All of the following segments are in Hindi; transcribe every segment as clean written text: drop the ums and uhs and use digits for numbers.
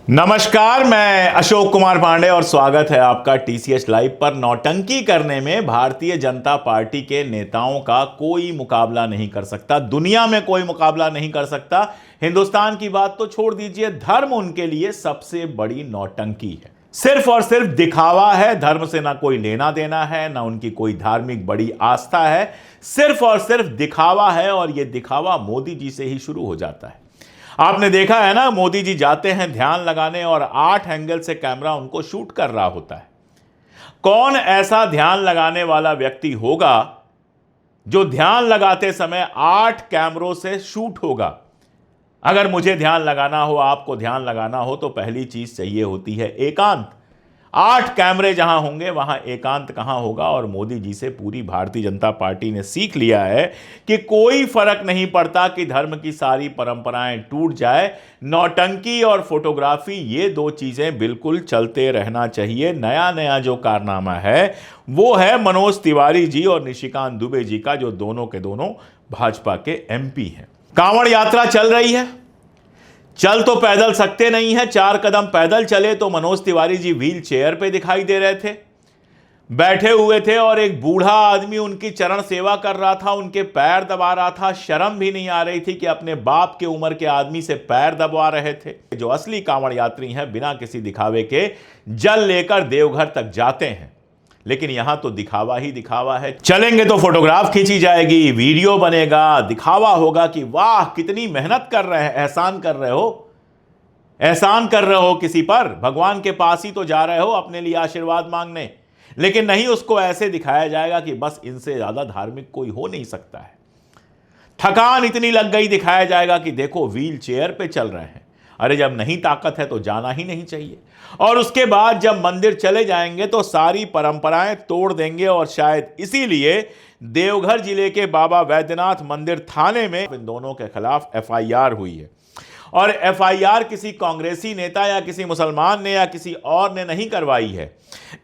नमस्कार, मैं अशोक कुमार पांडे और स्वागत है आपका टीसीएस लाइव पर। नौटंकी करने में भारतीय जनता पार्टी के नेताओं का कोई मुकाबला नहीं कर सकता, दुनिया में कोई मुकाबला नहीं कर सकता। हिंदुस्तान की बात तो छोड़ दीजिए, धर्म उनके लिए सबसे बड़ी नौटंकी है। सिर्फ और सिर्फ दिखावा है, धर्म से ना कोई लेना देना है, ना उनकी कोई धार्मिक बड़ी आस्था है। सिर्फ और सिर्फ दिखावा है और यह दिखावा मोदी जी से ही शुरू हो जाता है। आपने देखा है ना, मोदी जी जाते हैं ध्यान लगाने और 8 एंगल से कैमरा उनको शूट कर रहा होता है। कौन ऐसा ध्यान लगाने वाला व्यक्ति होगा जो ध्यान लगाते समय 8 कैमरों से शूट होगा? अगर मुझे ध्यान लगाना हो, आपको ध्यान लगाना हो, तो पहली चीज चाहिए होती है एकांत। 8 कैमरे जहां होंगे वहां एकांत कहां होगा? और मोदी जी से पूरी भारतीय जनता पार्टी ने सीख लिया है कि कोई फर्क नहीं पड़ता कि धर्म की सारी परंपराएं टूट जाए, नौटंकी और फोटोग्राफी ये 2 चीजें बिल्कुल चलते रहना चाहिए। नया नया जो कारनामा है वो है मनोज तिवारी जी और निशिकांत दुबे जी का, जो दोनों के दोनों भाजपा के एमपी हैं। कांवड़ यात्रा चल रही है, चल तो पैदल सकते नहीं है, 4 कदम पैदल चले तो मनोज तिवारी जी व्हील चेयर पे दिखाई दे रहे थे, बैठे हुए थे और एक बूढ़ा आदमी उनकी चरण सेवा कर रहा था, उनके पैर दबा रहा था। शर्म भी नहीं आ रही थी कि अपने बाप के उम्र के आदमी से पैर दबा रहे थे। जो असली कांवड़ यात्री हैं, बिना किसी दिखावे के जल लेकर देवघर तक जाते हैं, लेकिन यहां तो दिखावा ही दिखावा है। चलेंगे तो फोटोग्राफ खींची जाएगी, वीडियो बनेगा, दिखावा होगा कि वाह कितनी मेहनत कर रहे हैं, एहसान कर रहे हो, एहसान कर रहे हो किसी पर, भगवान के पास ही तो जा रहे हो अपने लिए आशीर्वाद मांगने। लेकिन नहीं, उसको ऐसे दिखाया जाएगा कि बस इनसे ज्यादा धार्मिक कोई हो नहीं सकता है। थकान इतनी लग गई, दिखाया जाएगा कि देखो व्हील चेयर पे चल रहे हैं। अरे जब नहीं ताकत है तो जाना ही नहीं चाहिए। और उसके बाद जब मंदिर चले जाएंगे तो सारी परंपराएं तोड़ देंगे। और शायद इसीलिए देवघर जिले के बाबा वैद्यनाथ मंदिर थाने में इन दोनों के खिलाफ एफआईआर हुई है। और एफआईआर किसी कांग्रेसी नेता या किसी मुसलमान ने या किसी और ने नहीं करवाई है।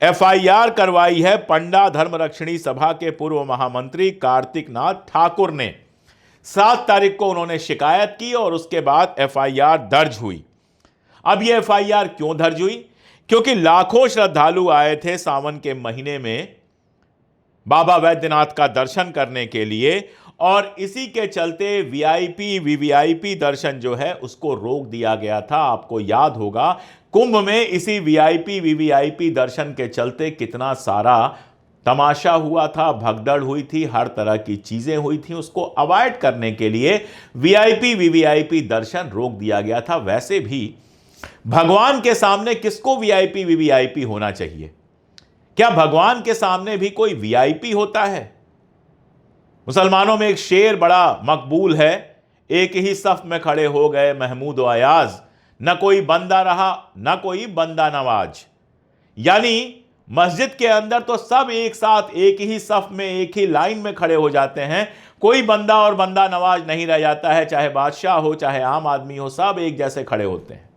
एफआईआर करवाई है पंडा धर्मरक्षिणी सभा के पूर्व महामंत्री कार्तिक नाथ ठाकुर ने। 7 तारीख को उन्होंने शिकायत की और उसके बाद एफआईआर दर्ज हुई। अब यह एफआईआर क्यों दर्ज हुई? क्योंकि लाखों श्रद्धालु आए थे सावन के महीने में बाबा वैद्यनाथ का दर्शन करने के लिए, और इसी के चलते वीआईपी वीवीआईपी दर्शन जो है उसको रोक दिया गया था। आपको याद होगा कुंभ में इसी वीआईपी वीवीआईपी दर्शन के चलते कितना सारा तमाशा हुआ था, भगदड़ हुई थी, हर तरह की चीजें हुई थी। उसको अवॉइड करने के लिए वीआईपी वीवीआईपी दर्शन रोक दिया गया था। वैसे भी भगवान के सामने किसको वीआईपी वीवीआईपी होना चाहिए? क्या भगवान के सामने भी कोई वीआईपी होता है? मुसलमानों में एक शेर बड़ा मकबूल है, एक ही सफ में खड़े हो गए महमूद व अयाज, न कोई बंदा रहा न कोई बंदा नवाज। यानी मस्जिद के अंदर तो सब एक साथ एक ही सफ में एक ही लाइन में खड़े हो जाते हैं, कोई बंदा और बंदा नवाज नहीं रह जाता है। चाहे बादशाह हो चाहे आम आदमी हो, सब एक जैसे खड़े होते हैं।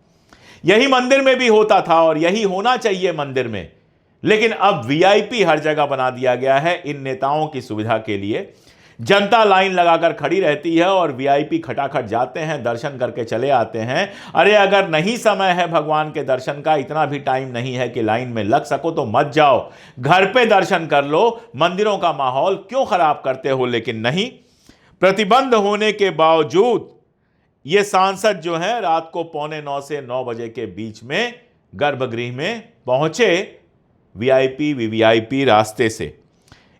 यही मंदिर में भी होता था और यही होना चाहिए मंदिर में। लेकिन अब वीआईपी हर जगह बना दिया गया है इन नेताओं की सुविधा के लिए। जनता लाइन लगाकर खड़ी रहती है और वीआईपी खटाखट जाते हैं, दर्शन करके चले आते हैं। अरे अगर नहीं समय है भगवान के दर्शन का, इतना भी टाइम नहीं है कि लाइन में लग सको, तो मत जाओ, घर पे दर्शन कर लो। मंदिरों का माहौल क्यों खराब करते हो? लेकिन नहीं, प्रतिबंध होने के बावजूद ये सांसद जो हैं रात को 8:45 से 9 बजे के बीच में गर्भगृह में पहुंचे वीआईपी वीवीआईपी रास्ते से।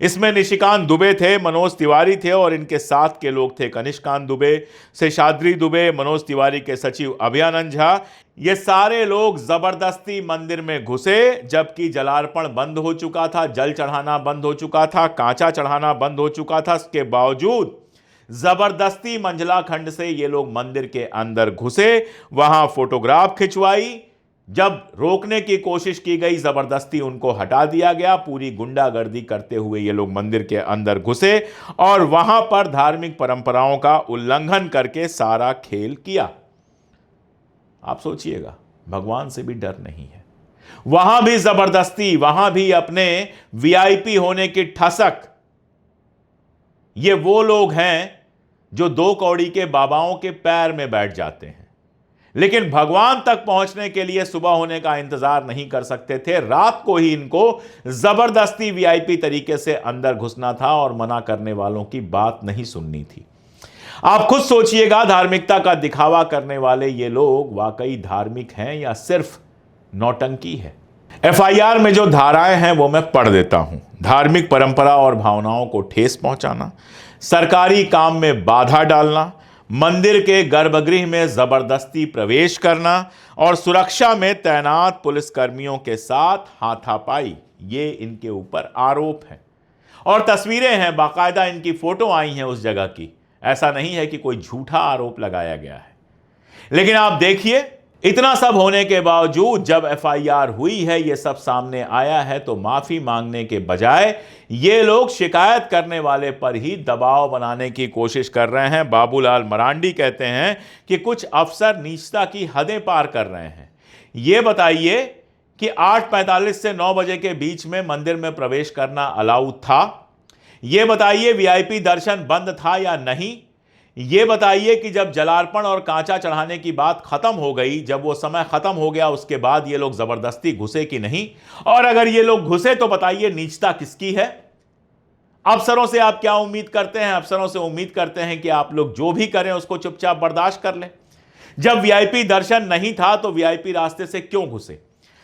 इसमें निशिकांत दुबे थे, मनोज तिवारी थे और इनके साथ के लोग थे कनिष्कांत दुबे, शेषाद्री दुबे, मनोज तिवारी के सचिव अभयानंद झा। ये सारे लोग जबरदस्ती मंदिर में घुसे, जबकि जलार्पण बंद हो चुका था, जल चढ़ाना बंद हो चुका था, कांचा चढ़ाना बंद हो चुका था। इसके बावजूद जबरदस्ती मंझला खंड से ये लोग मंदिर के अंदर घुसे, वहां फोटोग्राफ खिंचवाई। जब रोकने की कोशिश की गई, जबरदस्ती उनको हटा दिया गया। पूरी गुंडागर्दी करते हुए ये लोग मंदिर के अंदर घुसे और वहां पर धार्मिक परंपराओं का उल्लंघन करके सारा खेल किया। आप सोचिएगा, भगवान से भी डर नहीं है, वहां भी जबरदस्ती, वहां भी अपने वीआईपी होने की ठसक। ये वो लोग हैं जो 2 कौड़ी के बाबाओं के पैर में बैठ जाते हैं। लेकिन भगवान तक पहुंचने के लिए सुबह होने का इंतजार नहीं कर सकते थे। रात को ही इनको जबरदस्ती वीआईपी तरीके से अंदर घुसना था और मना करने वालों की बात नहीं सुननी थी। आप खुद सोचिएगा, धार्मिकता का दिखावा करने वाले ये लोग वाकई धार्मिक हैं या सिर्फ नौटंकी है। एफआईआर में जो धाराएं हैं वो मैं पढ़ देता हूं। धार्मिक परंपरा और भावनाओं को ठेस पहुंचाना, सरकारी काम में बाधा डालना, मंदिर के गर्भगृह में जबरदस्ती प्रवेश करना और सुरक्षा में तैनात पुलिसकर्मियों के साथ हाथापाई, ये इनके ऊपर आरोप है। और तस्वीरें हैं, बाकायदा इनकी फोटो आई हैं उस जगह की। ऐसा नहीं है कि कोई झूठा आरोप लगाया गया है। लेकिन आप देखिए, इतना सब होने के बावजूद जब एफआईआर हुई है, ये सब सामने आया है, तो माफी मांगने के बजाय ये लोग शिकायत करने वाले पर ही दबाव बनाने की कोशिश कर रहे हैं। बाबूलाल मरांडी कहते हैं कि कुछ अफसर नीचता की हदें पार कर रहे हैं। ये बताइए कि 8:45 से 9 बजे के बीच में मंदिर में प्रवेश करना अलाउ था? ये बताइए वीआईपी दर्शन बंद था या नहीं? ये बताइए कि जब जलार्पण और कांचा चढ़ाने की बात खत्म हो गई, जब वो समय खत्म हो गया, उसके बाद ये लोग जबरदस्ती घुसे कि नहीं? और अगर ये लोग घुसे तो बताइए नीचता किसकी है? अफसरों से आप क्या उम्मीद करते हैं? अफसरों से उम्मीद करते हैं कि आप लोग जो भी करें उसको चुपचाप बर्दाश्त कर लें। जब वीआईपी दर्शन नहीं था तो वीआईपी रास्ते से क्यों घुसे?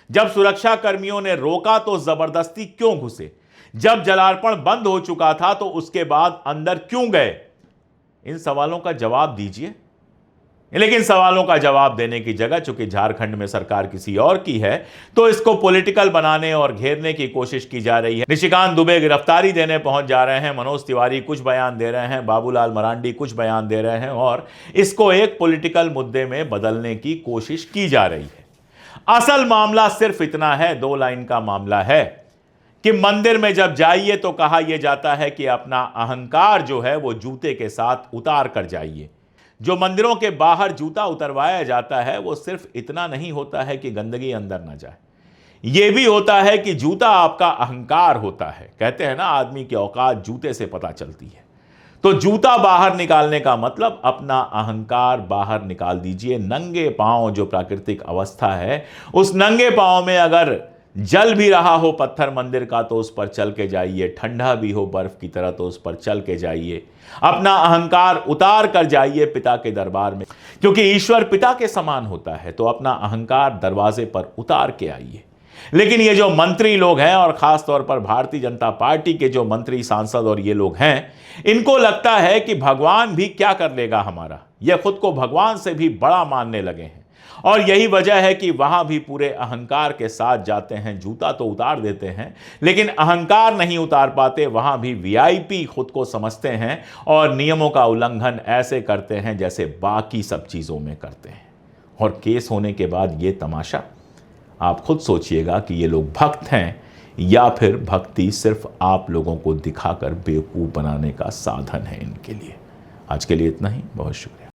जब सुरक्षा कर्मियों ने रोका तो जबरदस्ती क्यों घुसे? जब जलार्पण बंद हो चुका था तो उसके बाद अंदर क्यों गए? इन सवालों का जवाब दीजिए। लेकिन सवालों का जवाब देने की जगह, चूंकि झारखंड में सरकार किसी और की है, तो इसको पॉलिटिकल बनाने और घेरने की कोशिश की जा रही है। निशिकांत दुबे गिरफ्तारी देने पहुंच जा रहे हैं, मनोज तिवारी कुछ बयान दे रहे हैं, बाबूलाल मरांडी कुछ बयान दे रहे हैं और इसको एक पॉलिटिकल मुद्दे में बदलने की कोशिश की जा रही है। असल मामला सिर्फ इतना है, 2 लाइन का मामला है कि मंदिर में जब जाइए तो कहा यह जाता है कि अपना अहंकार जो है वो जूते के साथ उतार कर जाइए। जो मंदिरों के बाहर जूता उतरवाया जाता है वो सिर्फ इतना नहीं होता है कि गंदगी अंदर ना जाए, यह भी होता है कि जूता आपका अहंकार होता है। कहते हैं ना, आदमी की औकात जूते से पता चलती है। तो जूता बाहर निकालने का मतलब अपना अहंकार बाहर निकाल दीजिए। नंगे पांव जो प्राकृतिक अवस्था है, उस नंगे पांव में अगर जल भी रहा हो पत्थर मंदिर का तो उस पर चल के जाइए, ठंडा भी हो बर्फ की तरह तो उस पर चल के जाइए। अपना अहंकार उतार कर जाइए पिता के दरबार में, क्योंकि ईश्वर पिता के समान होता है। तो अपना अहंकार दरवाजे पर उतार के आइए। लेकिन ये जो मंत्री लोग हैं और खास तौर पर भारतीय जनता पार्टी के जो मंत्री सांसद और ये लोग हैं, इनको लगता है कि भगवान भी क्या कर लेगा हमारा। ये खुद को भगवान से भी बड़ा मानने लगे हैं और यही वजह है कि वहां भी पूरे अहंकार के साथ जाते हैं। जूता तो उतार देते हैं लेकिन अहंकार नहीं उतार पाते। वहां भी वीआईपी खुद को समझते हैं और नियमों का उल्लंघन ऐसे करते हैं जैसे बाकी सब चीजों में करते हैं। और केस होने के बाद ये तमाशा, आप खुद सोचिएगा कि ये लोग भक्त हैं या फिर भक्ति सिर्फ आप लोगों को दिखाकर बेवकूफ बनाने का साधन है इनके लिए। आज के लिए इतना ही, बहुत शुक्रिया।